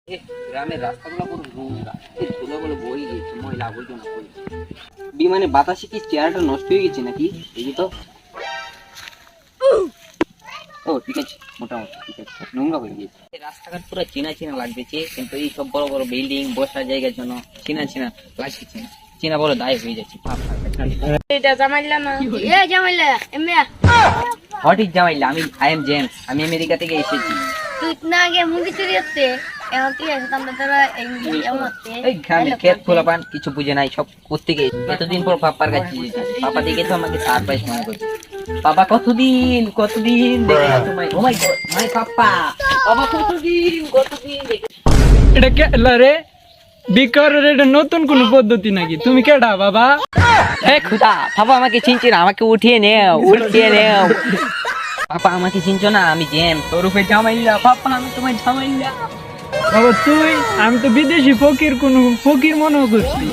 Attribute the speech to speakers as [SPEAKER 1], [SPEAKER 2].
[SPEAKER 1] গ্রামের রাস্তাগুলো পুরো নোংরা, ধুলোগুলো বই গেছে, ময়লা আবর্জনা পড়ে। বিমানে বাতাসে কি চেহারাটা নষ্ট হয়ে গেছে নাকি? এই তো, ও ঠিক আছে, মোটামুটি ঠিক আছে, নোংরা হয়ে গেছে। রাস্তাঘাট পুরো চেনা চেনা লাগতেছে, কিন্তু এই সব বড় বড় বিল্ডিং বসার জায়গার জন্য চেনা চেনা লাগতেছে না। চেনা বড় দায় হয়ে যাচ্ছে।
[SPEAKER 2] এটা জামাইলা না এ জামাইলা এময়া
[SPEAKER 1] হোয়াট ইজ জামাইলা? আই এম জেমস, আমি আমেরিকা থেকে এসেছি।
[SPEAKER 2] তুই না আগে মুন্ডি চুরি হচ্ছে এখন তুই আছে আমরা তারা এই আমতে
[SPEAKER 1] এই গ্রামের ক্ষেত খোলাপান কিছু বুঝে নাই, সব কোত্থেকে এতদিন পর পাপ্পার কাছে যেতে। পাপা দেখে তো আমাকে সারপ্রাইজ মনে করছে। বাবা কতদিন দেখে না তোমায়। ও মাই গড, মাই পাপ্পা। বাবা কতদিন দেখে।
[SPEAKER 3] এটা কেডা রে? বিকারের এটা নতুন কোন পদ্ধতি নাকি? তুমি কেডা বাবা?
[SPEAKER 1] হে খুদা, পাপা আমাকে চিনছে না, আমাকে উঠিয়ে নেও। পাপা আমাকে চিনছো না? আমি জেমস, তোর উপরে জামাইল্লা। পাপা আমি তোমার জামাইল্লা।
[SPEAKER 3] বাবা তুই? আমি তো বিদেশি ফকির কোন ফকির মনে করছি।